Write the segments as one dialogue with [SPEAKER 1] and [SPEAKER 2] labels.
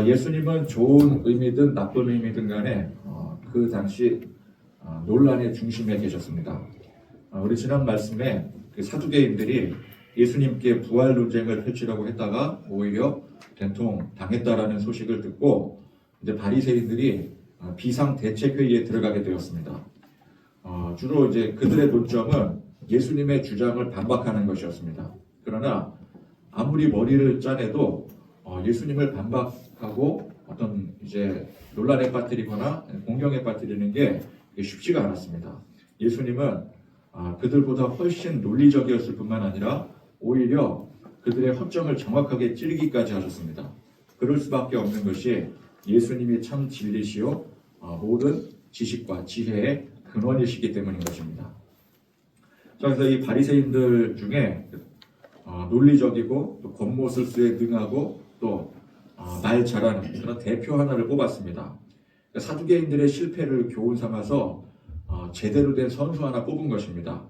[SPEAKER 1] 예수님은 좋은 의미든 나쁜 의미든 간에 그 당시 논란의 중심에 계셨습니다. 우리 지난 말씀에 그 사두개인들이 예수님께 부활 논쟁을 펼치려고 했다가 오히려 된통 당했다라는 소식을 듣고 이제 바리새인들이 비상 대책 회의에 들어가게 되었습니다. 주로 이제 그들의 논점은 예수님의 주장을 반박하는 것이었습니다. 그러나 아무리 머리를 짜내도 예수님을 반박하고 어떤 이제 논란에 빠뜨리거나 공경에 빠뜨리는 게 쉽지가 않았습니다. 예수님은 그들보다 훨씬 논리적이었을 뿐만 아니라 오히려 그들의 허점을 정확하게 찌르기까지 하셨습니다. 그럴 수밖에 없는 것이 예수님이 참 진리시요 모든 지식과 지혜의 근원이시기 때문인 것입니다. 자, 그래서 이 바리새인들 중에 논리적이고 또 겉모술수에 능하고 또 말 잘하는 그런 대표 하나를 뽑았습니다. 그러니까 사두개인들의 실패를 교훈 삼아서 제대로 된 선수 하나 뽑은 것입니다.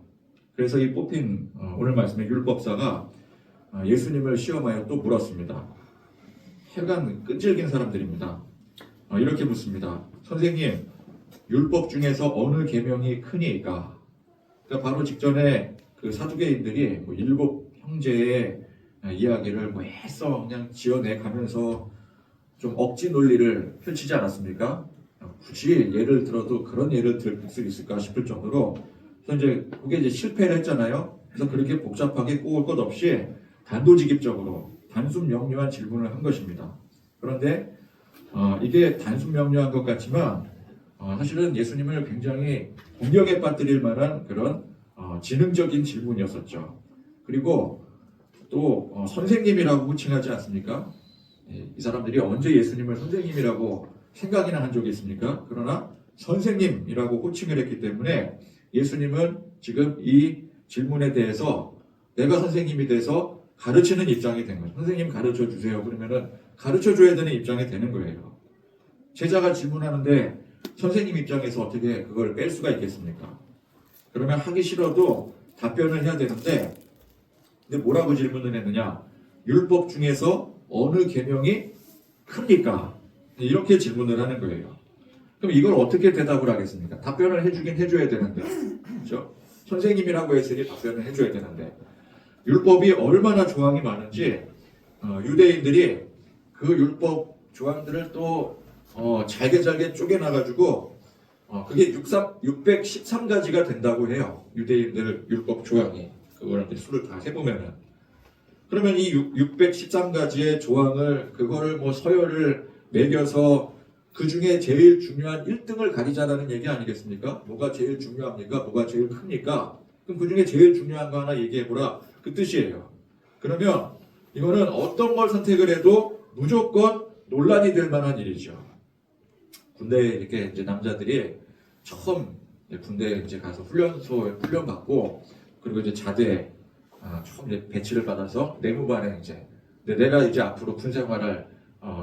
[SPEAKER 1] 그래서 이 뽑힌 오늘 말씀의 율법사가 예수님을 시험하여 또 물었습니다. 혈관 끈질긴 사람들입니다. 이렇게 묻습니다. 선생님, 율법 중에서 어느 계명이 크니까? 그러니까 바로 직전에 그 사두개인들이 뭐 일곱 형제의 이야기를 뭐 애써 그냥 지어내 가면서 좀 억지 논리를 펼치지 않았습니까? 굳이 예를 들어도 그런 예를 들 수 있을까 싶을 정도로 그래서 이제 그게 이제 실패를 했잖아요. 그래서 그렇게 복잡하게 꼬을 것 없이 단도직입적으로 단순 명료한 질문을 한 것입니다. 그런데 이게 단순 명료한 것 같지만 사실은 예수님을 굉장히 공경에 빠뜨릴 만한 그런 지능적인 질문이었었죠. 그리고 또 선생님이라고 호칭하지 않습니까? 이 사람들이 언제 예수님을 선생님이라고 생각이나 한 적이 있습니까? 그러나 선생님이라고 호칭을 했기 때문에 예수님은 지금 이 질문에 대해서 내가 선생님이 돼서 가르치는 입장이 된 거죠. 선생님 가르쳐 주세요. 그러면은 가르쳐 줘야 되는 입장이 되는 거예요. 제자가 질문하는데 선생님 입장에서 어떻게 그걸 뺄 수가 있겠습니까? 그러면 하기 싫어도 답변을 해야 되는데 근데 뭐라고 질문을 했느냐? 율법 중에서 어느 계명이 큽니까? 이렇게 질문을 하는 거예요. 그럼 이걸 어떻게 대답을 하겠습니까? 답변을 해주긴 해줘야 되는데, 그렇죠? 선생님이라고 했으니 답변을 해줘야 되는데, 율법이 얼마나 조항이 많은지 유대인들이 그 율법 조항들을 또 잘게 쪼개놔가지고 그게 613가지가 된다고 해요. 유대인들 율법 조항이. 그거를 수를 다 해보면은. 그러면 이 613가지의 조항을 그거를 뭐 서열을 매겨서 그 중에 제일 중요한 1등을 가리자라는 얘기 아니겠습니까? 뭐가 제일 중요합니까? 뭐가 제일 큽니까? 그럼 그 중에 제일 중요한 거 하나 얘기해보라. 그 뜻이에요. 그러면 이거는 어떤 걸 선택을 해도 무조건 논란이 될 만한 일이죠. 군대에 이렇게 이제 남자들이 처음 군대에 이제 가서 훈련소에 훈련받고 그리고 이제 자대 처음 이제 배치를 받아서 내무반에 이제 내가 이제 앞으로 군 생활할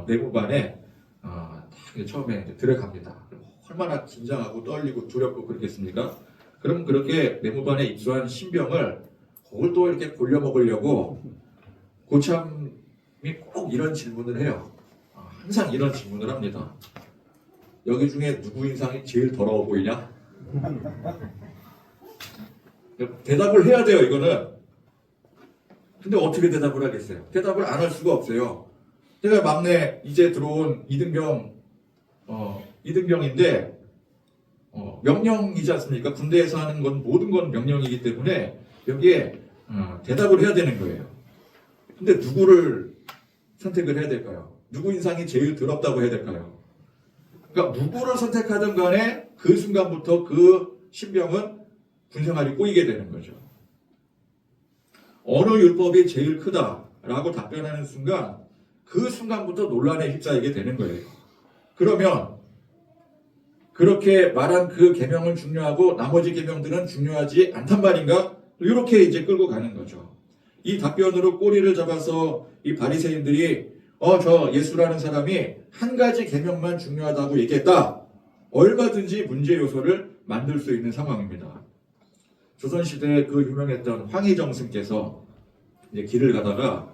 [SPEAKER 1] 내무반에 딱 처음에 이제 들어갑니다. 얼마나 긴장하고 떨리고 두렵고 그렇겠습니까? 그럼 그렇게 내무반에 입소한 신병을 그걸 또 이렇게 골려 먹으려고 고참이 꼭 이런 질문을 해요. 항상 이런 질문을 합니다. 여기 중에 누구 인상이 제일 더러워 보이냐? 대답을 해야 돼요, 이거는. 근데 어떻게 대답을 하겠어요? 대답을 안 할 수가 없어요. 제가 막내 이제 들어온 이등병인데 명령이지 않습니까? 군대에서 하는 건 모든 건 명령이기 때문에 여기에 대답을 해야 되는 거예요. 근데 누구를 선택을 해야 될까요? 누구 인상이 제일 더럽다고 해야 될까요? 그러니까 누구를 선택하든 간에 그 순간부터 그 신병은 군생활이 꼬이게 되는 거죠. 어느 율법이 제일 크다라고 답변하는 순간 그 순간부터 논란에 휩싸이게 되는 거예요. 그러면 그렇게 말한 그 계명은 중요하고 나머지 계명들은 중요하지 않단 말인가? 이렇게 이제 끌고 가는 거죠. 이 답변으로 꼬리를 잡아서 이 바리새인들이 저 예수라는 사람이 한 가지 계명만 중요하다고 얘기했다. 얼마든지 문제 요소를 만들 수 있는 상황입니다. 조선시대에 그 유명했던 황희정 스님께서 이제 길을 가다가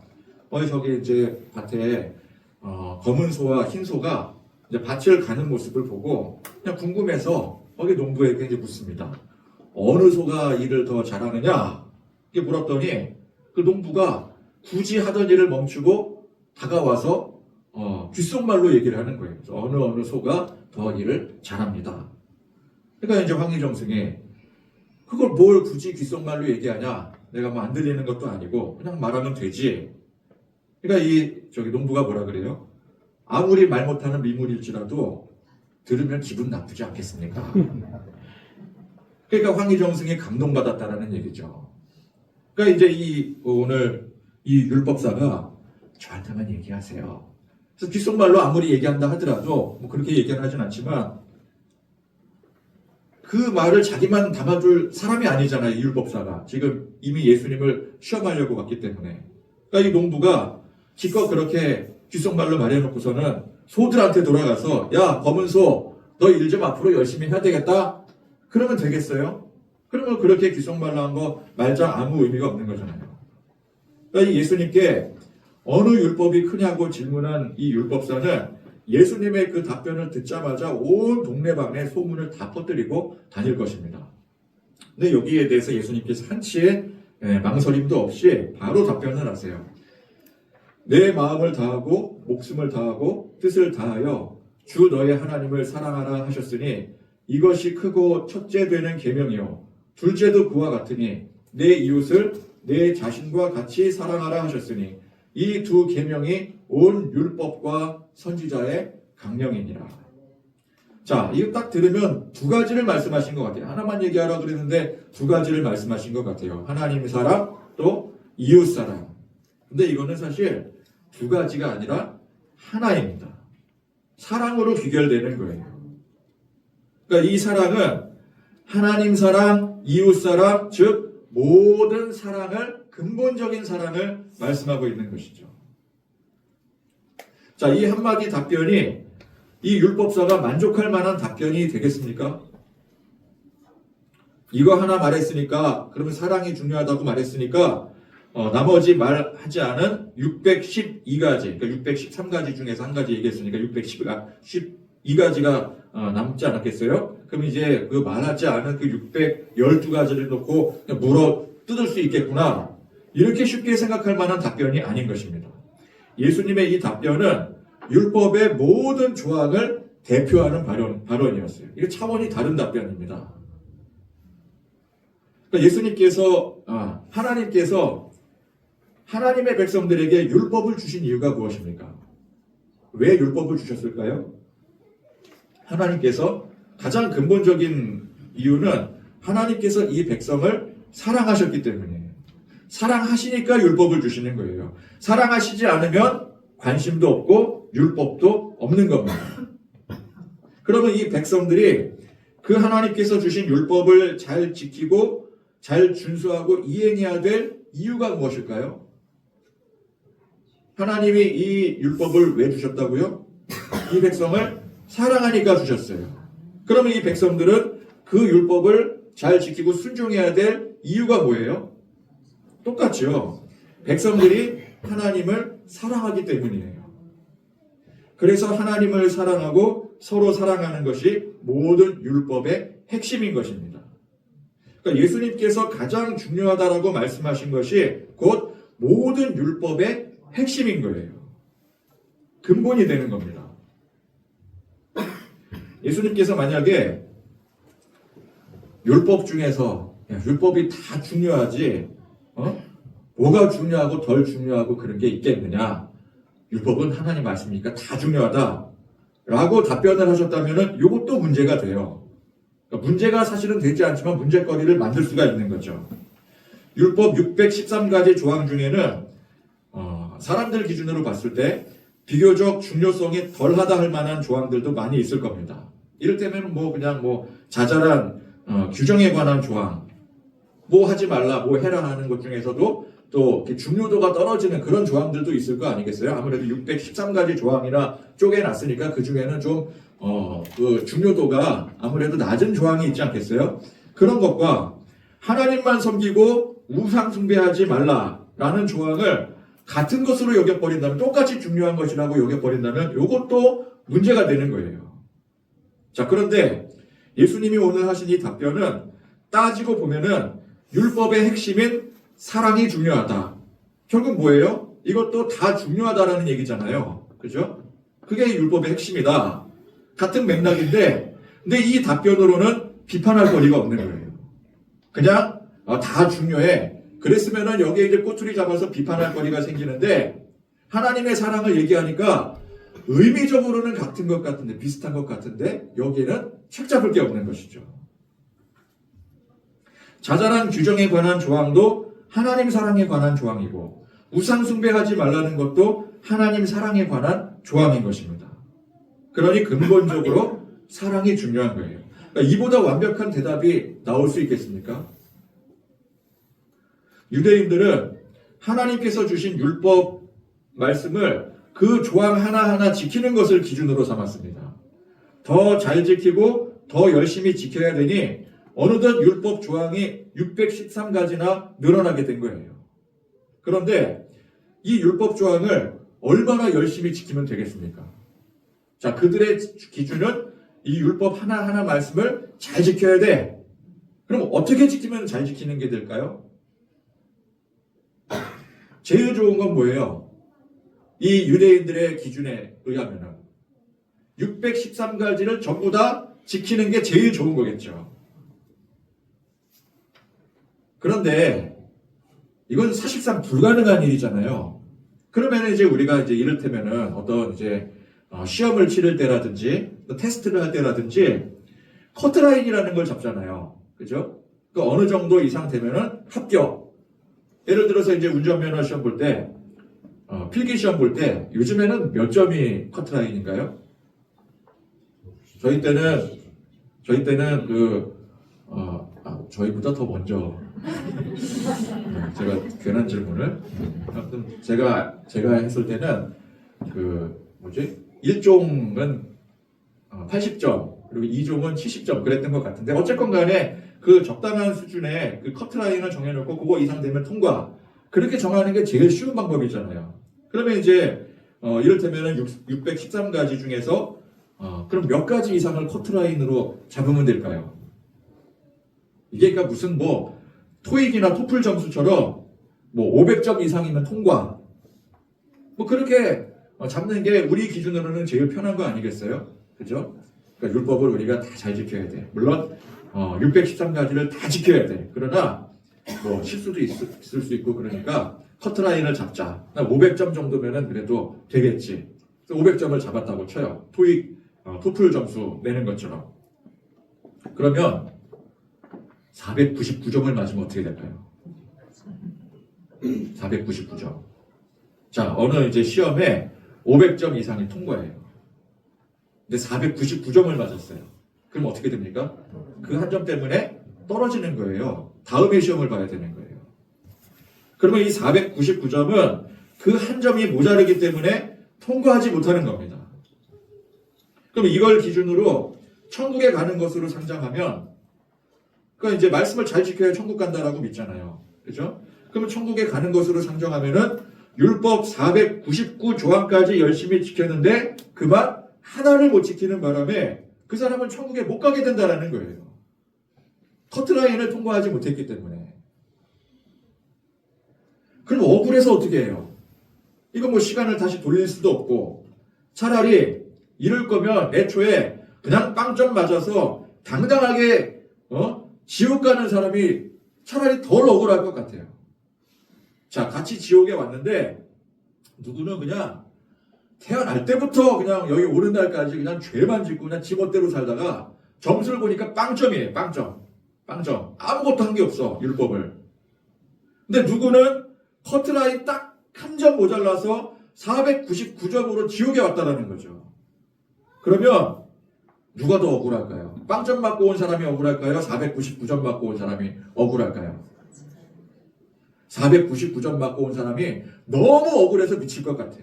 [SPEAKER 1] 저기 이제 밭에 검은 소와 흰 소가 이제 밭을 가는 모습을 보고 그냥 궁금해서 거기 농부에게 이제 묻습니다. 어느 소가 일을 더 잘하느냐? 이렇게 물었더니 그 농부가 굳이 하던 일을 멈추고 다가와서 귓속말로 얘기를 하는 거예요. 그래서 어느 소가 더 일을 잘합니다. 그러니까 이제 황희정승이 그걸 뭘 굳이 귓속말로 얘기하냐? 내가 뭐 안 들리는 것도 아니고 그냥 말하면 되지. 그러니까 저기 농부가 뭐라 그래요? 아무리 말 못하는 미물일지라도 들으면 기분 나쁘지 않겠습니까? 그러니까 황희정승이 감동받았다라는 얘기죠. 그러니까 이제 오늘 이 율법사가 저한테만 얘기하세요. 그래서 귓속말로 아무리 얘기한다 하더라도 뭐 그렇게 얘기는 하진 않지만 그 말을 자기만 담아줄 사람이 아니잖아요. 이 율법사가. 지금 이미 예수님을 시험하려고 왔기 때문에. 그러니까 이 농부가 기껏 그렇게 귓속말로 말해놓고서는 소들한테 돌아가서 야 검은 소 너 일 좀 앞으로 열심히 해야 되겠다. 그러면 되겠어요? 그러면 그렇게 귓속말로 한 거 말자 아무 의미가 없는 거잖아요. 그러니까 이 예수님께 어느 율법이 크냐고 질문한 이 율법사는 예수님의 그 답변을 듣자마자 온 동네방네 소문을 다 퍼뜨리고 다닐 것입니다. 근데 여기에 대해서 예수님께서 한치의 망설임도 없이 바로 답변을 하세요. 내 마음을 다하고 목숨을 다하고 뜻을 다하여 주 너의 하나님을 사랑하라 하셨으니 이것이 크고 첫째 되는 계명이요 둘째도 그와 같으니 내 이웃을 내 자신과 같이 사랑하라 하셨으니 이 두 계명이 온 율법과 선지자의 강령이니라. 자, 이거 딱 들으면 두 가지를 말씀하신 것 같아요. 하나만 얘기하라 그랬는데 두 가지를 말씀하신 것 같아요. 하나님 사랑 또 이웃 사랑. 근데 이거는 사실 두 가지가 아니라 하나입니다. 사랑으로 귀결되는 거예요. 그러니까 이 사랑은 하나님 사랑, 이웃 사랑, 즉 모든 사랑을 근본적인 사랑을 말씀하고 있는 것이죠. 자, 이 한마디 답변이 이 율법사가 만족할 만한 답변이 되겠습니까? 이거 하나 말했으니까 그러면 사랑이 중요하다고 말했으니까 나머지 말하지 않은 612가지, 그러니까 613가지 중에서 한 가지 얘기했으니까 612가지가 남지 않았겠어요? 그럼 이제 그 말하지 않은 그 612가지를 놓고 물어 뜯을 수 있겠구나. 이렇게 쉽게 생각할 만한 답변이 아닌 것입니다. 예수님의 이 답변은 율법의 모든 조항을 대표하는 발언이었어요. 이게 차원이 다른 답변입니다. 그러니까 예수님께서, 하나님께서 하나님의 백성들에게 율법을 주신 이유가 무엇입니까? 왜 율법을 주셨을까요? 하나님께서 가장 근본적인 이유는 하나님께서 이 백성을 사랑하셨기 때문이에요. 사랑하시니까 율법을 주시는 거예요. 사랑하시지 않으면 관심도 없고 율법도 없는 겁니다. 그러면 이 백성들이 그 하나님께서 주신 율법을 잘 지키고 잘 준수하고 이행해야 될 이유가 무엇일까요? 하나님이 이 율법을 왜 주셨다고요? 이 백성을 사랑하니까 주셨어요. 그러면 이 백성들은 그 율법을 잘 지키고 순종해야 될 이유가 뭐예요? 똑같죠. 백성들이 하나님을 사랑하기 때문이에요. 그래서 하나님을 사랑하고 서로 사랑하는 것이 모든 율법의 핵심인 것입니다. 그러니까 예수님께서 가장 중요하다라고 말씀하신 것이 곧 모든 율법의 핵심인 거예요. 근본이 되는 겁니다. 예수님께서 만약에 율법 중에서 율법이 다 중요하지 뭐가 중요하고 덜 중요하고 그런 게 있겠느냐? 율법은 하나님 말씀이니까 다 중요하다 라고 답변을 하셨다면 이것도 문제가 돼요. 그러니까 문제가 사실은 되지 않지만 문제거리를 만들 수가 있는 거죠. 율법 613가지 조항 중에는 사람들 기준으로 봤을 때 비교적 중요성이 덜하다 할 만한 조항들도 많이 있을 겁니다. 이를테면 그냥 자잘한 규정에 관한 조항, 뭐 하지 말라, 뭐 해라 하는 것 중에서도 또 중요도가 떨어지는 그런 조항들도 있을 거 아니겠어요? 아무래도 613가지 조항이나 쪼개놨으니까 그 중에는 좀 그 중요도가 아무래도 낮은 조항이 있지 않겠어요? 그런 것과 하나님만 섬기고 우상 숭배하지 말라라는 조항을 같은 것으로 여겨버린다면, 똑같이 중요한 것이라고 여겨버린다면 이것도 문제가 되는 거예요. 자, 그런데 예수님이 오늘 하신 이 답변은 따지고 보면은 율법의 핵심인 사랑이 중요하다. 결국 뭐예요? 이것도 다 중요하다라는 얘기잖아요. 그죠? 그게 율법의 핵심이다. 같은 맥락인데, 근데 이 답변으로는 비판할 거리가 없는 거예요. 그냥 다 중요해. 그랬으면은 여기에 이제 꼬투리 잡아서 비판할 거리가 생기는데, 하나님의 사랑을 얘기하니까 의미적으로는 같은 것 같은데, 비슷한 것 같은데, 여기에는 책 잡을 게 없는 것이죠. 자잘한 규정에 관한 조항도 하나님 사랑에 관한 조항이고, 우상 숭배하지 말라는 것도 하나님 사랑에 관한 조항인 것입니다. 그러니 근본적으로 사랑이 중요한 거예요. 그러니까 이보다 완벽한 대답이 나올 수 있겠습니까? 유대인들은 하나님께서 주신 율법 말씀을 그 조항 하나하나 지키는 것을 기준으로 삼았습니다. 더 잘 지키고 더 열심히 지켜야 되니 어느덧 율법 조항이 613가지나 늘어나게 된 거예요. 그런데 이 율법 조항을 얼마나 열심히 지키면 되겠습니까? 자, 그들의 기준은 이 율법 하나하나 말씀을 잘 지켜야 돼. 그럼 어떻게 지키면 잘 지키는 게 될까요? 제일 좋은 건 뭐예요? 이 유대인들의 기준에 의하면 613가지를 전부 다 지키는 게 제일 좋은 거겠죠. 그런데 이건 사실상 불가능한 일이잖아요. 그러면 이제 우리가 이제 이를테면은 어떤 이제 시험을 치를 때라든지 테스트를 할 때라든지 커트라인이라는 걸 잡잖아요. 그죠? 그러니까 어느 정도 이상 되면은 합격. 예를 들어서 이제 운전면허 시험 볼 때, 필기 시험 볼 때 요즘에는 몇 점이 커트라인인가요? 저희 때는 저희보다 더 먼저 제가 괜한 질문을 제가 했을 때는 1종은 80점 그리고 2종은 70점 그랬던 것 같은데 어쨌건 간에 그 적당한 수준의 그 커트라인을 정해놓고 그거 이상 되면 통과 그렇게 정하는 게 제일 쉬운 방법이잖아요. 그러면 이제 이를테면 613가지 중에서 그럼 몇 가지 이상을 커트라인으로 잡으면 될까요? 이게 그러니까 무슨 토익이나 토플 점수처럼 500점 이상이면 통과 그렇게 잡는 게 우리 기준으로는 제일 편한 거 아니겠어요? 그죠? 그러니까 율법을 우리가 다 잘 지켜야 돼. 물론 613가지를 다 지켜야 돼. 그러나 실수도 있을 수 있고 그러니까 커트라인을 잡자. 500점 정도면은 그래도 되겠지. 500점을 잡았다고 쳐요. 토익, 토플 점수 내는 것처럼. 그러면 499점을 맞으면 어떻게 될까요? 499점. 자, 어느 이제 시험에 500점 이상이 통과해요. 근데 499점을 맞았어요. 그럼 어떻게 됩니까? 그 한 점 때문에 떨어지는 거예요. 다음에 시험을 봐야 되는 거예요. 그러면 이 499점은 그 한 점이 모자르기 때문에 통과하지 못하는 겁니다. 그럼 이걸 기준으로 천국에 가는 것으로 상정하면 그러니까 이제 말씀을 잘 지켜야 천국 간다라고 믿잖아요. 그죠? 그러면 천국에 가는 것으로 상정하면은 율법 499조항까지 열심히 지켰는데 그만 하나를 못 지키는 바람에 그 사람은 천국에 못 가게 된다라는 거예요. 커트라인을 통과하지 못했기 때문에. 그럼 억울해서 어떻게 해요? 이거 시간을 다시 돌릴 수도 없고 차라리 이럴 거면 애초에 그냥 빵점 맞아서 당당하게 지옥 가는 사람이 차라리 덜 억울할 것 같아요. 자, 같이 지옥에 왔는데 누구는 그냥 태어날 때부터 그냥 여기 오는 날까지 그냥 죄만 짓고 그냥 지멋대로 살다가 점수를 보니까 빵점이에요. 빵점. 아무것도 한 게 없어. 율법을. 근데 누구는 커트라인 딱 한 점 모자라서 499점으로 지옥에 왔다라는 거죠. 그러면 누가 더 억울할까요? 빵점 맞고 온 사람이 억울할까요? 499점 맞고 온 사람이 억울할까요? 499점 맞고 온 사람이 너무 억울해서 미칠 것 같아.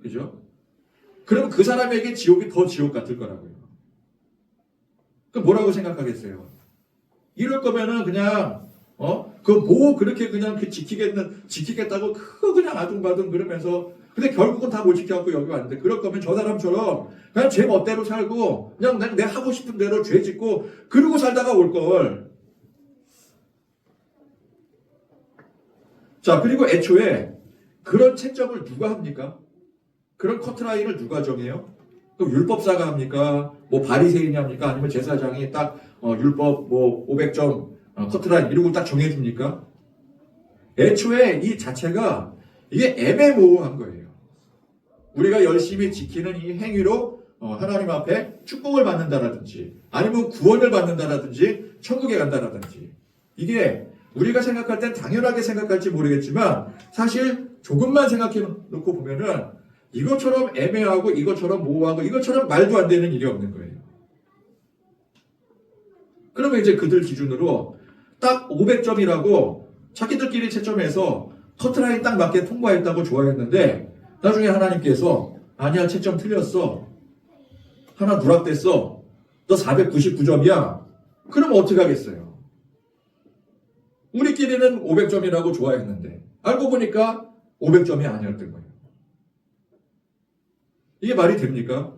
[SPEAKER 1] 그죠? 그럼 그 사람에게 지옥이 더 지옥 같을 거라고요. 그럼 뭐라고 생각하겠어요? 이럴 거면은 그냥 뭐 그렇게 그냥 지키겠다고 그거 그냥 아둥바둥 그러면서 근데 결국은 다 못 지켜갖고 여기 왔는데 그럴 거면 저 사람처럼 그냥 제 멋대로 살고 그냥 내 하고 싶은 대로 죄 짓고 그러고 살다가 올 걸. 자, 그리고 애초에 그런 채점을 누가 합니까? 그런 커트라인을 누가 정해요? 그럼 율법사가 합니까? 뭐 바리새인이 합니까? 아니면 제사장이 딱 율법 뭐 500점 커트라인 이러고 딱 정해줍니까? 애초에 이 자체가 이게 애매모호한 거예요. 우리가 열심히 지키는 이 행위로 하나님 앞에 축복을 받는다라든지 아니면 구원을 받는다라든지 천국에 간다라든지 이게 우리가 생각할 땐 당연하게 생각할지 모르겠지만 사실 조금만 생각해 놓고 보면은 이것처럼 애매하고 이것처럼 모호하고 이것처럼 말도 안 되는 일이 없는 거예요. 그러면 이제 그들 기준으로 딱 500점이라고 자기들끼리 채점해서 커트라인 딱 맞게 통과했다고 좋아했는데 나중에 하나님께서 아니야 채점 틀렸어. 하나 누락됐어. 너 499점이야. 그럼 어떻게 하겠어요? 우리끼리는 500점이라고 좋아했는데 알고 보니까 500점이 아니었던 거예요. 이게 말이 됩니까?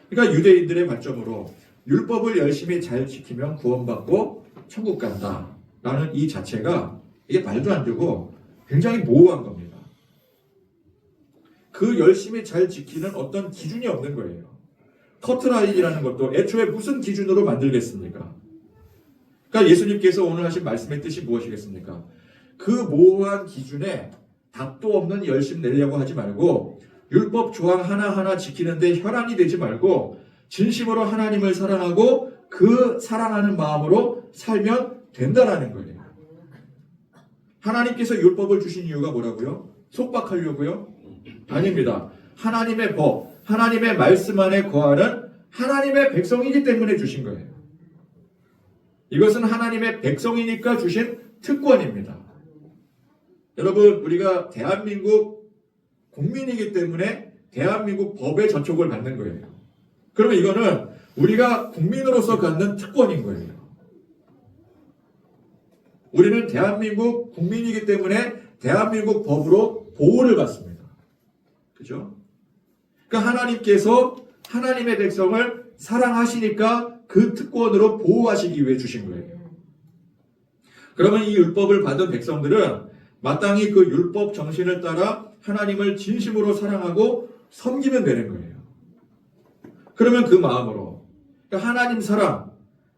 [SPEAKER 1] 그러니까 유대인들의 관점으로 율법을 열심히 잘 지키면 구원받고 천국 간다 라는 이 자체가 이게 말도 안 되고 굉장히 모호한 겁니다. 그 열심히 잘 지키는 어떤 기준이 없는 거예요. 커트라인이라는 것도 애초에 무슨 기준으로 만들겠습니까? 그러니까 예수님께서 오늘 하신 말씀의 뜻이 무엇이겠습니까? 그 모호한 기준에 답도 없는 열심 내려고 하지 말고 율법 조항 하나하나 지키는데 혈안이 되지 말고 진심으로 하나님을 사랑하고 그 사랑하는 마음으로 살면 된다라는 거예요. 하나님께서 율법을 주신 이유가 뭐라고요? 속박하려고요? 아닙니다. 하나님의 법, 하나님의 말씀 안에 거하는 하나님의 백성이기 때문에 주신 거예요. 이것은 하나님의 백성이니까 주신 특권입니다. 여러분, 우리가 대한민국 국민이기 때문에 대한민국 법에 저촉을 받는 거예요. 그러면 이거는 우리가 국민으로서 갖는 특권인 거예요. 우리는 대한민국 국민이기 때문에 대한민국 법으로 보호를 받습니다. 그죠? 그러니까 하나님께서 하나님의 백성을 사랑하시니까 그 특권으로 보호하시기 위해 주신 거예요. 그러면 이 율법을 받은 백성들은 마땅히 그 율법 정신을 따라 하나님을 진심으로 사랑하고 섬기면 되는 거예요. 그러면 그 마음으로 그러니까 하나님 사랑,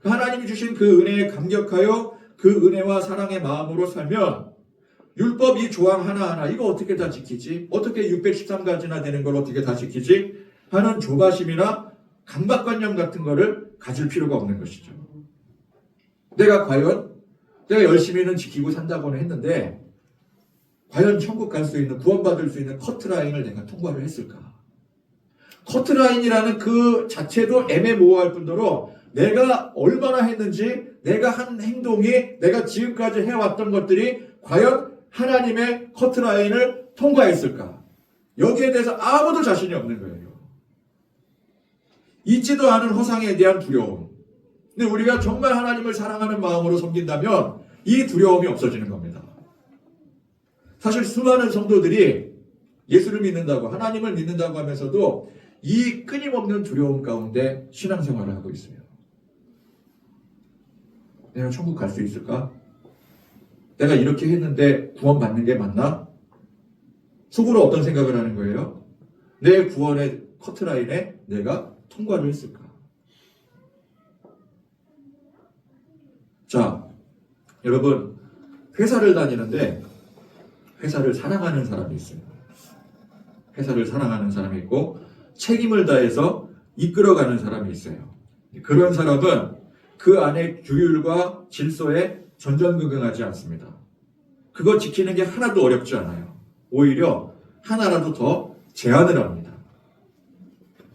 [SPEAKER 1] 하나님이 주신 그 은혜에 감격하여 그 은혜와 사랑의 마음으로 살면 율법 이 조항 하나하나 이거 어떻게 다 지키지? 어떻게 613가지나 되는 걸 어떻게 다 지키지? 하는 조바심이나 강박관념 같은 거를 가질 필요가 없는 것이죠. 내가 열심히는 지키고 산다고는 했는데 과연 천국 갈 수 있는 구원받을 수 있는 커트라인을 내가 통과를 했을까? 커트라인이라는 그 자체도 애매모호할 뿐더러 내가 얼마나 했는지 내가 한 행동이 내가 지금까지 해왔던 것들이 과연 하나님의 커트라인을 통과했을까? 여기에 대해서 아무도 자신이 없는 거예요. 있지도 않은 허상에 대한 두려움. 근데 우리가 정말 하나님을 사랑하는 마음으로 섬긴다면 이 두려움이 없어지는 겁니다. 사실 수많은 성도들이 예수를 믿는다고 하나님을 믿는다고 하면서도 이 끊임없는 두려움 가운데 신앙생활을 하고 있어요. 내가 천국 갈 수 있을까? 내가 이렇게 했는데 구원받는 게 맞나? 속으로 어떤 생각을 하는 거예요? 내 구원의 커트라인에 내가 통과를 했을까? 자, 여러분 회사를 다니는데 회사를 사랑하는 사람이 있어요. 회사를 사랑하는 사람이 있고 책임을 다해서 이끌어가는 사람이 있어요. 그런 사람은 그 안에 규율과 질서에 전전긍긍하지 않습니다. 그거 지키는 게 하나도 어렵지 않아요. 오히려 하나라도 더 제한을 합니다.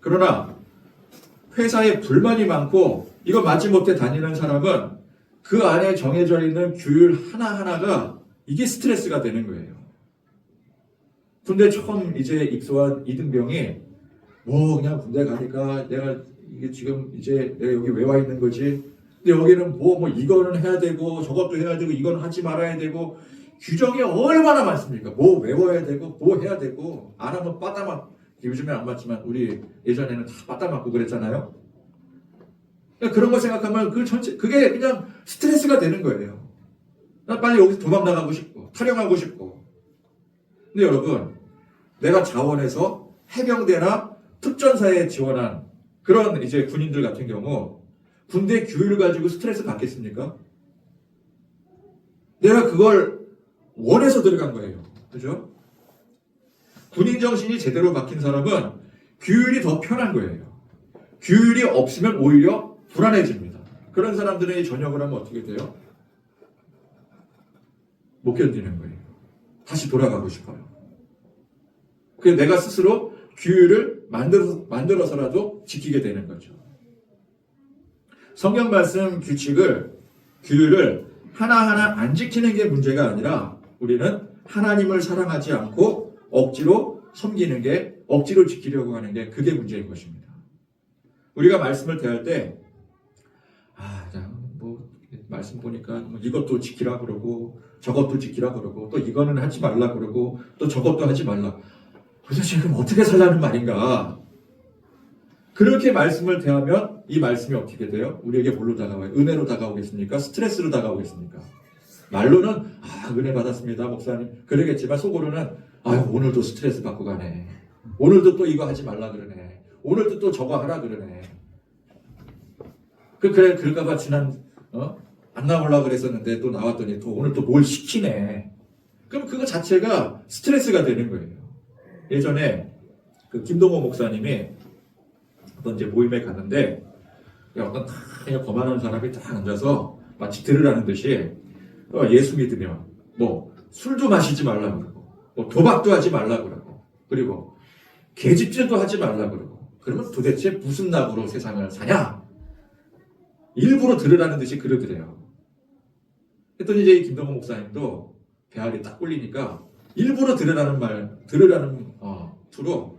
[SPEAKER 1] 그러나 회사에 불만이 많고 이거 맞지 못해 다니는 사람은 그 안에 정해져 있는 규율 하나하나가 이게 스트레스가 되는 거예요. 군대 처음 이제 입소한 이등병이 그냥 군대 가니까 내가 이게 지금 이제 내가 여기 왜 와 있는 거지? 근데 여기는 뭐 이거는 해야 되고 저것도 해야 되고 이건 하지 말아야 되고 규정이 얼마나 많습니까? 뭐 외워야 되고 뭐 해야 되고 안 하면 빠따맞 요즘에 안 맞지만 우리 예전에는 다 빠따맞고 그랬잖아요. 그러니까 그런 거 생각하면 그 전체 그게 그냥 스트레스가 되는 거예요. 나 빨리 여기서 도망 나가고 싶고 탈영하고 싶고. 근데 여러분 내가 자원해서 해병대나 특전사에 지원한 그런 이제 군인들 같은 경우 군대 규율을 가지고 스트레스 받겠습니까? 내가 그걸 원해서 들어간 거예요. 그죠? 군인 정신이 제대로 박힌 사람은 규율이 더 편한 거예요. 규율이 없으면 오히려 불안해집니다. 그런 사람들이 전역을 하면 어떻게 돼요? 못 견디는 거예요. 다시 돌아가고 싶어요. 그래서 내가 스스로 규율을 만들어서라도 지키게 되는 거죠. 성경 말씀 규율을 하나하나 안 지키는 게 문제가 아니라 우리는 하나님을 사랑하지 않고 억지로 섬기는 게, 억지로 지키려고 하는 게 그게 문제인 것입니다. 우리가 말씀을 대할 때, 말씀 보니까 이것도 지키라 그러고 저것도 지키라 그러고 또 이거는 하지 말라 그러고 또 저것도 하지 말라. 그래서 지금 어떻게 살라는 말인가? 그렇게 말씀을 대하면 이 말씀이 어떻게 돼요? 우리에게 뭘로 다가와요? 은혜로 다가오겠습니까? 스트레스로 다가오겠습니까? 말로는 은혜 받았습니다 목사님 그러겠지만 속으로는 오늘도 스트레스 받고 가네. 오늘도 또 이거 하지 말라 그러네. 오늘도 또 저거 하라 그러네. 그럴까봐 안 나오려고 그랬었는데 또 나왔더니 또 오늘 또 뭘 시키네. 그럼 그거 자체가 스트레스가 되는 거예요. 예전에 그 김동호 목사님이 어떤 이제 모임에 갔는데 어떤 그냥 거만한 사람이 딱 앉아서 마치 들으라는 듯이 예수 믿으면 뭐 술도 마시지 말라 그러고 뭐 도박도 하지 말라 그러고 그리고 계집질도 하지 말라 그러고 그러면 도대체 무슨 낙으로 세상을 사냐? 일부러 들으라는 듯이 그러더래요. 했더니 이제 김동호 목사님도 배알이 딱 꿀리니까 일부러 들으라는 투로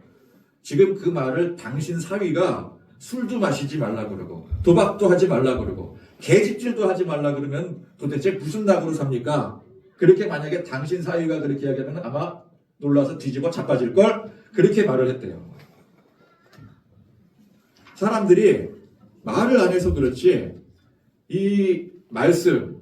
[SPEAKER 1] 지금 그 말을 당신 사위가 술도 마시지 말라 그러고 도박도 하지 말라 그러고 계집질도 하지 말라 그러면 도대체 무슨 낙으로 삽니까? 그렇게 만약에 당신 사위가 그렇게 이야기하면 아마 놀라서 뒤집어 자빠질 걸 그렇게 말을 했대요. 사람들이 말을 안 해서 그렇지 이 말씀,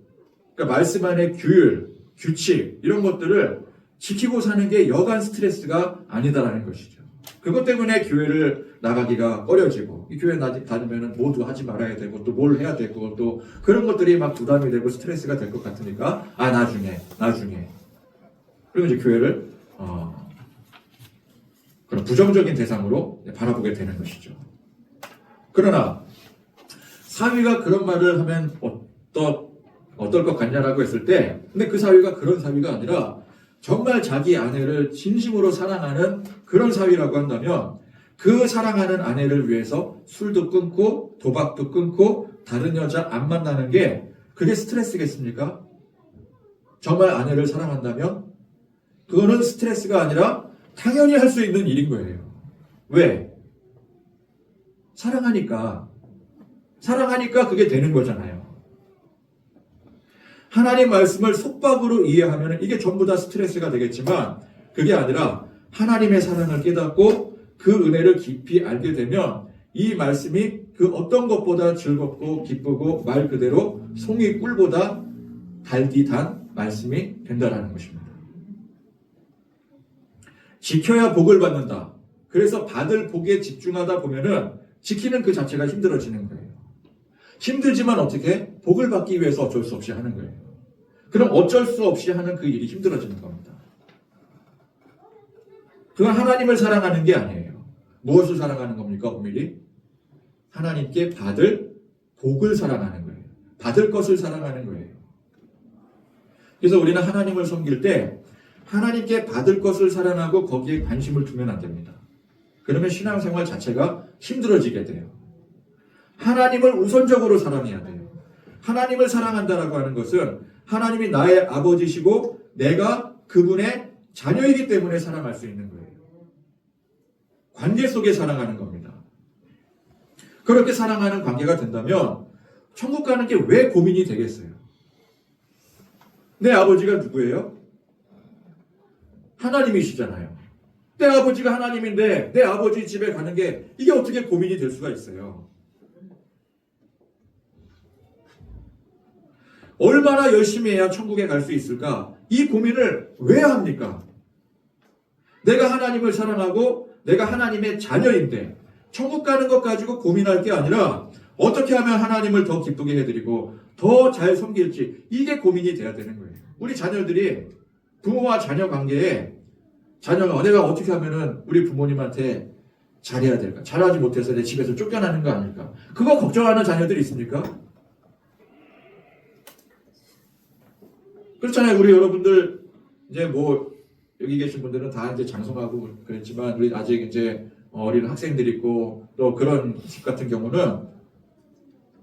[SPEAKER 1] 그러니까 말씀 안의 규율, 규칙 이런 것들을 지키고 사는 게 여간 스트레스가 아니다라는 것이죠. 그것 때문에 교회를 나가기가 꺼려지고 이 교회 다니면 모두 하지 말아야 되고 또 뭘 해야 되고 또 그런 것들이 막 부담이 되고 스트레스가 될 것 같으니까 나중에 그리고 이제 교회를 그런 부정적인 대상으로 바라보게 되는 것이죠. 그러나 사위가 그런 말을 하면 어떨 것 같냐라고 했을 때 근데 그 사위가 그런 사위가 아니라 정말 자기 아내를 진심으로 사랑하는 그런 사위라고 한다면 그 사랑하는 아내를 위해서 술도 끊고 도박도 끊고 다른 여자 안 만나는 게 그게 스트레스겠습니까? 정말 아내를 사랑한다면 그거는 스트레스가 아니라 당연히 할 수 있는 일인 거예요. 왜? 사랑하니까 그게 되는 거잖아요. 하나님 말씀을 속박으로 이해하면 이게 전부 다 스트레스가 되겠지만 그게 아니라 하나님의 사랑을 깨닫고 그 은혜를 깊이 알게 되면 이 말씀이 그 어떤 것보다 즐겁고 기쁘고 말 그대로 송이 꿀보다 달기 단 말씀이 된다는 것입니다. 지켜야 복을 받는다. 그래서 받을 복에 집중하다 보면은 지키는 그 자체가 힘들어지는 거예요. 힘들지만 어떻게? 복을 받기 위해서 어쩔 수 없이 하는 거예요. 그럼 어쩔 수 없이 하는 그 일이 힘들어지는 겁니다. 그건 하나님을 사랑하는 게 아니에요. 무엇을 사랑하는 겁니까? 엄밀히? 하나님께 받을 복을 사랑하는 거예요. 받을 것을 사랑하는 거예요. 그래서 우리는 하나님을 섬길 때 하나님께 받을 것을 사랑하고 거기에 관심을 두면 안 됩니다. 그러면 신앙생활 자체가 힘들어지게 돼요. 하나님을 우선적으로 사랑해야 돼요. 하나님을 사랑한다라고 하는 것은 하나님이 나의 아버지시고 내가 그분의 자녀이기 때문에 사랑할 수 있는 거예요. 관계 속에 사랑하는 겁니다. 그렇게 사랑하는 관계가 된다면 천국 가는 게 왜 고민이 되겠어요? 내 아버지가 누구예요? 하나님이시잖아요. 내 아버지가 하나님인데 내 아버지 집에 가는 게 이게 어떻게 고민이 될 수가 있어요? 얼마나 열심히 해야 천국에 갈 수 있을까? 이 고민을 왜 합니까? 내가 하나님을 사랑하고 내가 하나님의 자녀인데 천국 가는 것 가지고 고민할 게 아니라 어떻게 하면 하나님을 더 기쁘게 해드리고 더 잘 섬길지 이게 고민이 돼야 되는 거예요. 우리 자녀들이 부모와 자녀 관계에 자녀가 내가 어떻게 하면은 우리 부모님한테 잘해야 될까? 잘하지 못해서 내 집에서 쫓겨나는 거 아닐까? 그거 걱정하는 자녀들이 있습니까? 그렇잖아요. 우리 여러분들 이제 뭐 여기 계신 분들은 다 이제 장성하고 그랬지만 우리 아직 이제 어린 학생들이 있고 또 그런 집 같은 경우는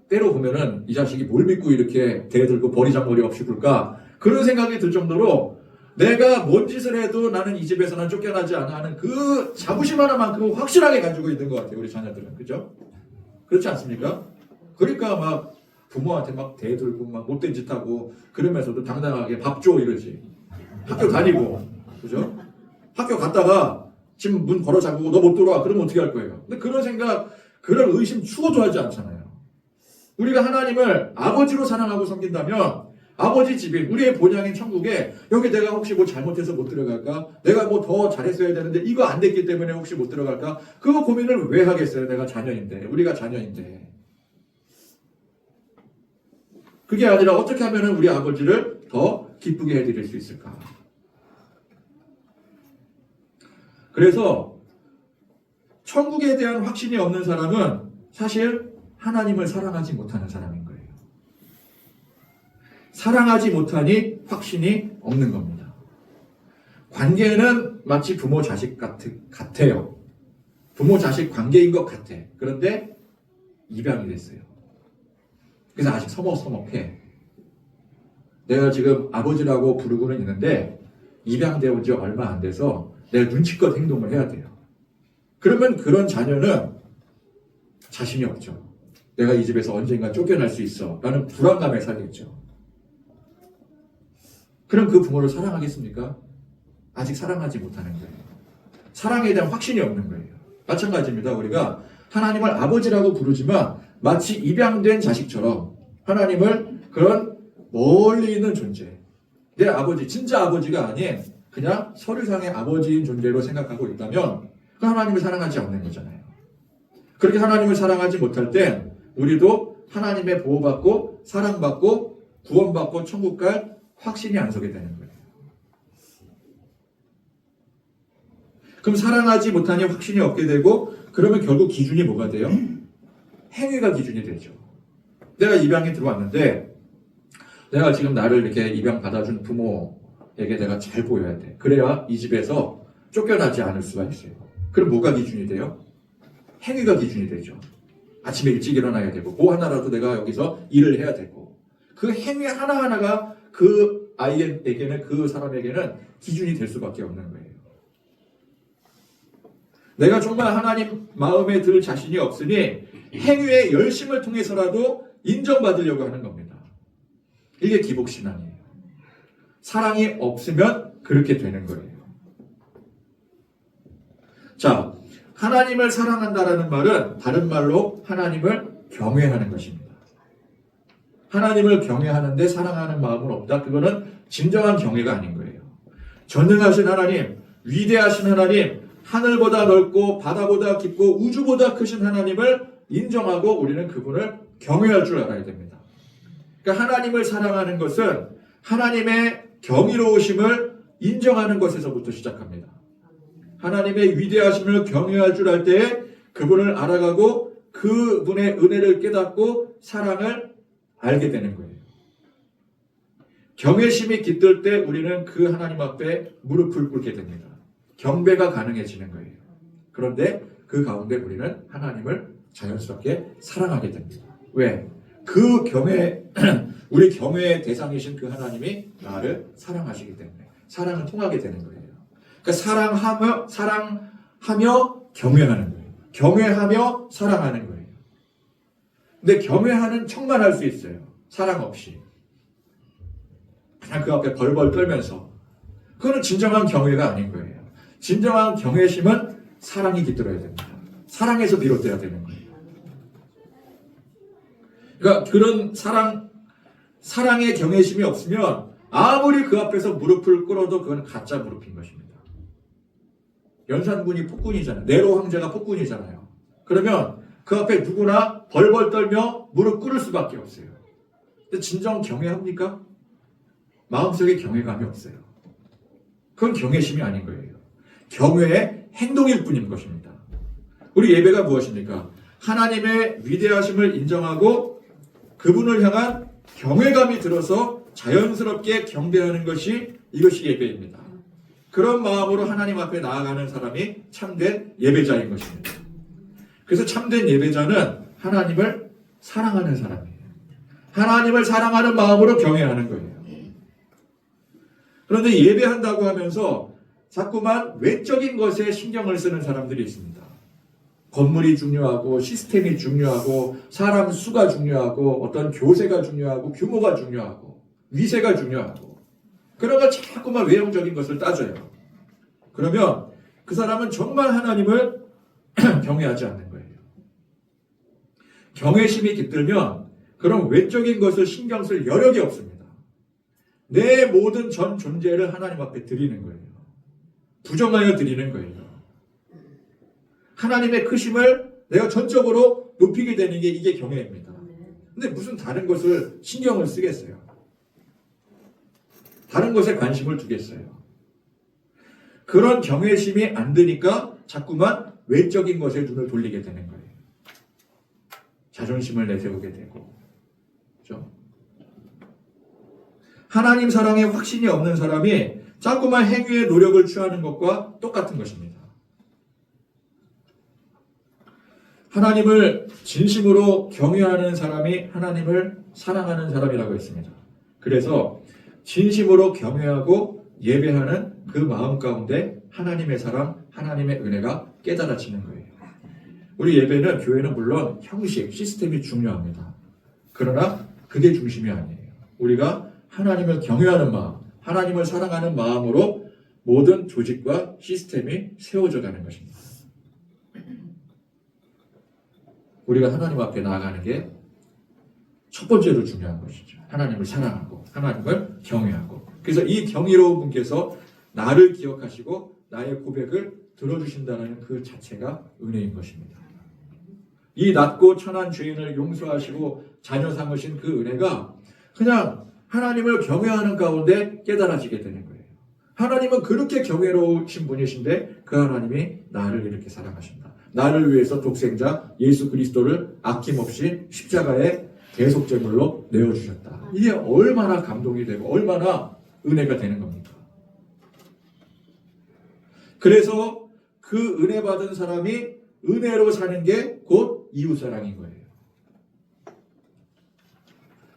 [SPEAKER 1] 때로 보면은 이 자식이 뭘 믿고 이렇게 대들고 버리장머리 없이 굴까? 그런 생각이 들 정도로 내가 뭔 짓을 해도 나는 이 집에서는 쫓겨나지 않아 하는 그 자부심 하나만큼 확실하게 가지고 있는 것 같아요. 우리 자녀들은. 그죠? 그렇지 않습니까? 그러니까 막 부모한테 막 대들고 막 못된 짓 하고 그러면서도 당당하게 밥 줘 이러지. 학교 다니고. 그죠? 학교 갔다가 지금 문 걸어 잠그고 너 못 들어와. 그러면 어떻게 할 거예요? 근데 그런 생각, 그런 의심 추구도 하지 않잖아요. 우리가 하나님을 아버지로 사랑하고 섬긴다면 아버지 집인 우리의 본향인 천국에 여기 내가 혹시 뭐 잘못해서 못 들어갈까? 내가 뭐 더 잘했어야 되는데 이거 안 됐기 때문에 혹시 못 들어갈까? 그거 고민을 왜 하겠어요? 내가 자녀인데. 우리가 자녀인데. 그게 아니라 어떻게 하면 우리 아버지를 더 기쁘게 해드릴 수 있을까? 그래서 천국에 대한 확신이 없는 사람은 사실 하나님을 사랑하지 못하는 사람인 거예요. 사랑하지 못하니 확신이 없는 겁니다. 관계는 마치 부모 자식 같아요. 부모 자식 관계인 것 같아. 그런데 입양이 됐어요. 그래서 아직 서먹서먹해. 내가 지금 아버지라고 부르고는 있는데 입양되어 지 얼마 안 돼서 내가 눈치껏 행동을 해야 돼요. 그러면 그런 자녀는 자신이 없죠. 내가 이 집에서 언젠가 쫓겨날 수 있어 라는 불안감에 살겠죠. 그럼 그 부모를 사랑하겠습니까? 아직 사랑하지 못하는 거예요. 사랑에 대한 확신이 없는 거예요. 마찬가지입니다. 우리가 하나님을 아버지라고 부르지만 마치 입양된 자식처럼 하나님을 그런 멀리 있는 존재, 내 아버지, 진짜 아버지가 아닌 그냥 서류상의 아버지인 존재로 생각하고 있다면 그 하나님을 사랑하지 않는 거잖아요. 그렇게 하나님을 사랑하지 못할 땐 우리도 하나님의 보호받고 사랑받고 구원받고 천국 갈 확신이 안 서게 되는 거예요. 그럼 사랑하지 못하니 확신이 없게 되고 그러면 결국 기준이 뭐가 돼요? 행위가 기준이 되죠. 내가 입양에 들어왔는데 내가 지금 나를 이렇게 입양 받아준 부모에게 내가 잘 보여야 돼. 그래야 이 집에서 쫓겨나지 않을 수가 있어요. 그럼 뭐가 기준이 돼요? 행위가 기준이 되죠. 아침에 일찍 일어나야 되고 뭐 하나라도 내가 여기서 일을 해야 되고 그 행위 하나하나가 그 아이에게는 그 사람에게는 기준이 될 수밖에 없는 거예요. 내가 정말 하나님 마음에 들 자신이 없으니 행위의 열심을 통해서라도 인정받으려고 하는 겁니다. 이게 기복신앙이에요. 사랑이 없으면 그렇게 되는 거예요. 자, 하나님을 사랑한다라는 말은 다른 말로 하나님을 경외하는 것입니다. 하나님을 경외하는데 사랑하는 마음은 없다. 그거는 진정한 경외가 아닌 거예요. 전능하신 하나님, 위대하신 하나님, 하늘보다 넓고 바다보다 깊고 우주보다 크신 하나님을 인정하고 우리는 그분을 경외할 줄 알아야 됩니다. 그러니까 하나님을 사랑하는 것은 하나님의 경이로우심을 인정하는 것에서부터 시작합니다. 하나님의 위대하심을 경외할 줄 알 때에 그분을 알아가고 그분의 은혜를 깨닫고 사랑을 알게 되는 거예요. 경외심이 깃들 때 우리는 그 하나님 앞에 무릎을 꿇게 됩니다. 경배가 가능해지는 거예요. 그런데 그 가운데 우리는 하나님을 자연스럽게 사랑하게 됩니다. 왜? 그 경외, 우리 경외의 대상이신 그 하나님이 나를 사랑하시기 때문에 사랑은 통하게 되는 거예요. 그러니까 사랑하며 경외하는 거예요. 경외하며 사랑하는 거예요. 근데 경외하는 척만 할 수 있어요. 사랑 없이. 그냥 그 앞에 벌벌 떨면서. 그거는 진정한 경외가 아닌 거예요. 진정한 경외심은 사랑이 깃들어야 됩니다. 사랑에서 비롯돼야 되는 거예요. 그러니까 그런 사랑의 경외심이 없으면 아무리 그 앞에서 무릎을 꿇어도 그건 가짜 무릎인 것입니다. 연산군이 폭군이잖아요. 네로 황제가 폭군이잖아요. 그러면 그 앞에 누구나 벌벌 떨며 무릎 꿇을 수밖에 없어요. 근데 진정 경외합니까? 마음속에 경외감이 없어요. 그건 경외심이 아닌 거예요. 경외의 행동일 뿐인 것입니다. 우리 예배가 무엇입니까? 하나님의 위대하심을 인정하고 그분을 향한 경외감이 들어서 자연스럽게 경배하는 것이 이것이 예배입니다. 그런 마음으로 하나님 앞에 나아가는 사람이 참된 예배자인 것입니다. 그래서 참된 예배자는 하나님을 사랑하는 사람이에요. 하나님을 사랑하는 마음으로 경외하는 거예요. 그런데 예배한다고 하면서 자꾸만 외적인 것에 신경을 쓰는 사람들이 있습니다. 건물이 중요하고 시스템이 중요하고 사람 수가 중요하고 어떤 교세가 중요하고 규모가 중요하고 위세가 중요하고 그런 걸 자꾸만 외형적인 것을 따져요. 그러면 그 사람은 정말 하나님을 경외하지 않는 거예요. 경외심이 깃들면 그런 외적인 것을 신경 쓸 여력이 없습니다. 내 모든 전 존재를 하나님 앞에 드리는 거예요. 부정하여 드리는 거예요. 하나님의 크심을 내가 전적으로 높이게 되는 게 이게 경외입니다. 근데 무슨 다른 것을 신경을 쓰겠어요? 다른 것에 관심을 두겠어요? 그런 경외심이 안 드니까 자꾸만 외적인 것에 눈을 돌리게 되는 거예요. 자존심을 내세우게 되고. 그렇죠? 하나님 사랑에 확신이 없는 사람이 자꾸만 행위의 노력을 취하는 것과 똑같은 것입니다. 하나님을 진심으로 경외하는 사람이 하나님을 사랑하는 사람이라고 했습니다. 그래서 진심으로 경외하고 예배하는 그 마음 가운데 하나님의 사랑, 하나님의 은혜가 깨달아지는 거예요. 우리 예배는, 교회는 물론 형식, 시스템이 중요합니다. 그러나 그게 중심이 아니에요. 우리가 하나님을 경외하는 마음, 하나님을 사랑하는 마음으로 모든 조직과 시스템이 세워져 가는 것입니다. 우리가 하나님 앞에 나아가는 게 첫 번째로 중요한 것이죠. 하나님을 사랑하고 하나님을 경외하고. 그래서 이 경이로운 분께서 나를 기억하시고 나의 고백을 들어주신다는 그 자체가 은혜인 것입니다. 이 낮고 천한 죄인을 용서하시고 자녀 삼으신 그 은혜가 그냥 하나님을 경외하는 가운데 깨달아지게 되는 거예요. 하나님은 그렇게 경외로우신 분이신데 그 하나님이 나를 이렇게 사랑하신다. 나를 위해서 독생자 예수 그리스도를 아낌없이 십자가에 대속제물로 내어주셨다. 이게 얼마나 감동이 되고 얼마나 은혜가 되는 겁니까? 그래서 그 은혜 받은 사람이 은혜로 사는 게 곧 이웃사랑인 거예요.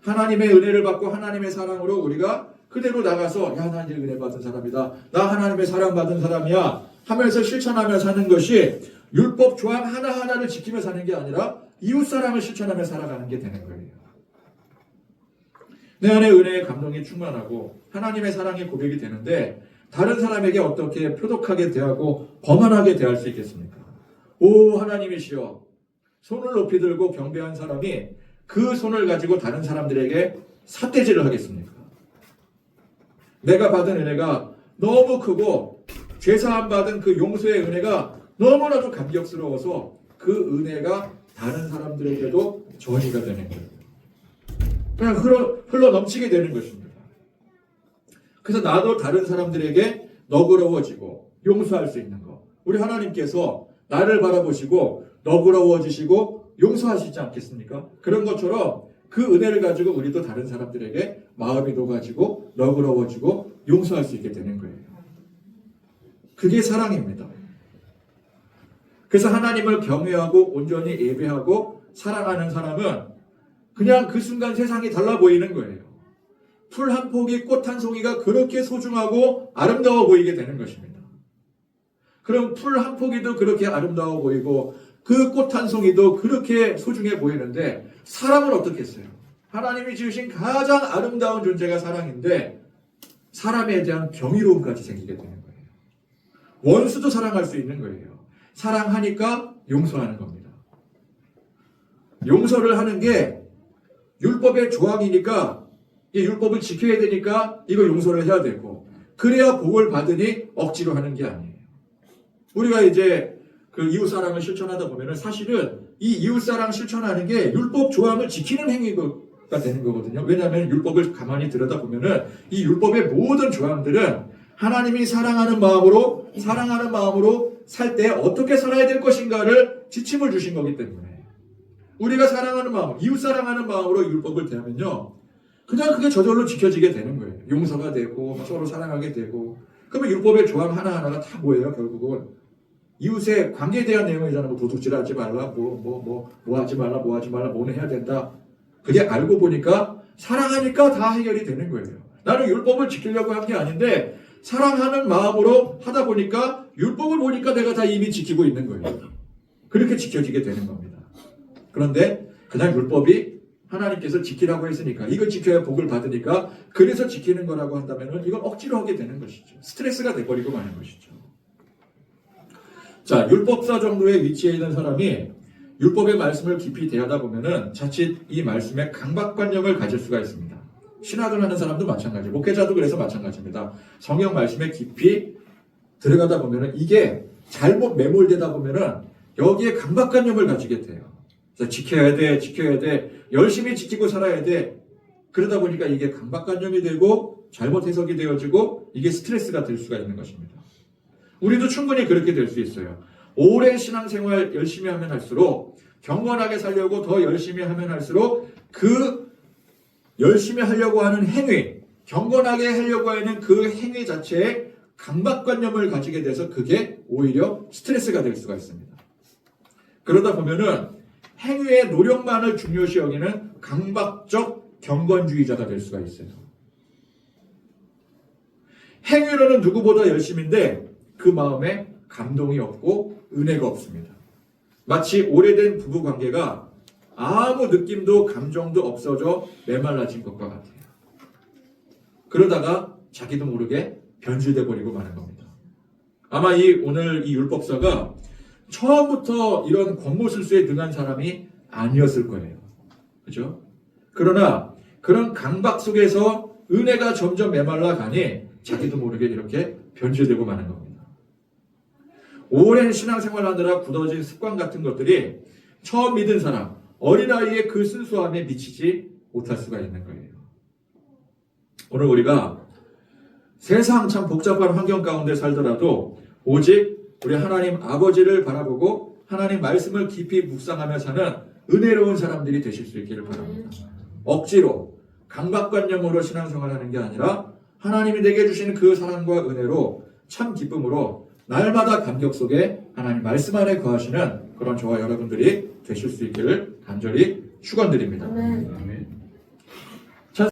[SPEAKER 1] 하나님의 은혜를 받고 하나님의 사랑으로 우리가 그대로 나가서 야, 나 이제 은혜 받은 사람이다. 나 하나님의 사랑 받은 사람이야 하면서 실천하며 사는 것이 율법 조항 하나하나를 지키며 사는 게 아니라 이웃사랑을 실천하며 살아가는 게 되는 거예요. 내 안에 은혜의 감동이 충만하고 하나님의 사랑이 고백이 되는데 다른 사람에게 어떻게 표독하게 대하고 거만하게 대할 수 있겠습니까? 오 하나님이시여, 손을 높이 들고 경배한 사람이 그 손을 가지고 다른 사람들에게 삿대질을 하겠습니까? 내가 받은 은혜가 너무 크고 죄사함 받은 그 용서의 은혜가 너무나도 감격스러워서 그 은혜가 다른 사람들에게도 전이가 되는 거예요. 그냥 흘러 넘치게 되는 것입니다. 그래서 나도 다른 사람들에게 너그러워지고 용서할 수 있는 것. 우리 하나님께서 나를 바라보시고 너그러워지시고 용서하시지 않겠습니까? 그런 것처럼 그 은혜를 가지고 우리도 다른 사람들에게 마음이 녹아지고 너그러워지고 용서할 수 있게 되는 거예요. 그게 사랑입니다. 그래서 하나님을 경외하고 온전히 예배하고 사랑하는 사람은 그냥 그 순간 세상이 달라 보이는 거예요. 풀 한 포기, 꽃 한 송이가 그렇게 소중하고 아름다워 보이게 되는 것입니다. 그럼 풀 한 포기도 그렇게 아름다워 보이고 그 꽃 한 송이도 그렇게 소중해 보이는데 사람은 어떻겠어요? 하나님이 지으신 가장 아름다운 존재가 사랑인데 사람에 대한 경이로움까지 생기게 되는 거예요. 원수도 사랑할 수 있는 거예요. 사랑하니까 용서하는 겁니다. 용서를 하는 게 율법의 조항이니까 이 율법을 지켜야 되니까 이거 용서를 해야 되고 그래야 복을 받으니 억지로 하는 게 아니에요. 우리가 이제 그 이웃사랑을 실천하다 보면은 사실은 이 이웃사랑 실천하는 게 율법 조항을 지키는 행위가 되는 거거든요. 왜냐하면 율법을 가만히 들여다보면은 이 율법의 모든 조항들은 하나님이 사랑하는 마음으로 살 때 어떻게 살아야 될 것인가를 지침을 주신 거기 때문에 우리가 사랑하는 마음, 이웃 사랑하는 마음으로 율법을 대하면요. 그냥 그게 저절로 지켜지게 되는 거예요. 용서가 되고 서로 사랑하게 되고 그러면 율법의 조항 하나하나가 다 뭐예요? 결국은 이웃의 관계에 대한 내용이잖아요. 뭐 도둑질하지 말라, 뭐 하지 말라, 뭐는 해야 된다. 그게 알고 보니까 사랑하니까 다 해결이 되는 거예요. 나는 율법을 지키려고 한 게 아닌데 사랑하는 마음으로 하다 보니까 율법을 보니까 내가 다 이미 지키고 있는 거예요. 그렇게 지켜지게 되는 겁니다. 그런데 그냥 율법이 하나님께서 지키라고 했으니까 이걸 지켜야 복을 받으니까 그래서 지키는 거라고 한다면 이건 억지로 하게 되는 것이죠. 스트레스가 돼버리고 마는 것이죠. 자, 율법사 정도의 위치에 있는 사람이 율법의 말씀을 깊이 대하다 보면은 자칫 이 말씀에 강박관념을 가질 수가 있습니다. 신학을 하는 사람도 마찬가지, 목회자도 그래서 마찬가지입니다. 성경 말씀에 깊이 들어가다 보면은 이게 잘못 매몰되다 보면은 여기에 강박관념을 가지게 돼요. 그래서 지켜야 돼, 열심히 지키고 살아야 돼. 그러다 보니까 이게 강박관념이 되고 잘못 해석이 되어지고 이게 스트레스가 될 수가 있는 것입니다. 우리도 충분히 그렇게 될 수 있어요. 오랜 신앙생활 열심히 하면 할수록 경건하게 살려고 더 열심히 하면 할수록 그 열심히 하려고 하는 행위, 경건하게 하려고 하는 그 행위 자체에 강박관념을 가지게 돼서 그게 오히려 스트레스가 될 수가 있습니다. 그러다 보면은 행위의 노력만을 중요시 여기는 강박적 경건주의자가 될 수가 있어요. 행위로는 누구보다 열심인데 그 마음에 감동이 없고 은혜가 없습니다. 마치 오래된 부부관계가 아무 느낌도 감정도 없어져 메말라진 것과 같아요. 그러다가 자기도 모르게 변질돼 버리고 마는 겁니다. 아마 오늘 이 율법사가 처음부터 이런 권모술수에 능한 사람이 아니었을 거예요. 그죠? 그러나 그런 강박 속에서 은혜가 점점 메말라 가니 자기도 모르게 이렇게 변질되고 마는 겁니다. 오랜 신앙생활 하느라 굳어진 습관 같은 것들이 처음 믿은 사람, 어린아이의 그 순수함에 미치지 못할 수가 있는 거예요. 오늘 우리가 세상 참 복잡한 환경 가운데 살더라도 오직 우리 하나님 아버지를 바라보고 하나님 말씀을 깊이 묵상하며 사는 은혜로운 사람들이 되실 수 있기를 바랍니다. 억지로 강박관념으로 신앙생활하는 게 아니라 하나님이 내게 주시는 그 사랑과 은혜로 참 기쁨으로 날마다 감격 속에 하나님 말씀 안에 거하시는 그런 저와 여러분들이 되실 수 있기를 간절히 축원드립니다.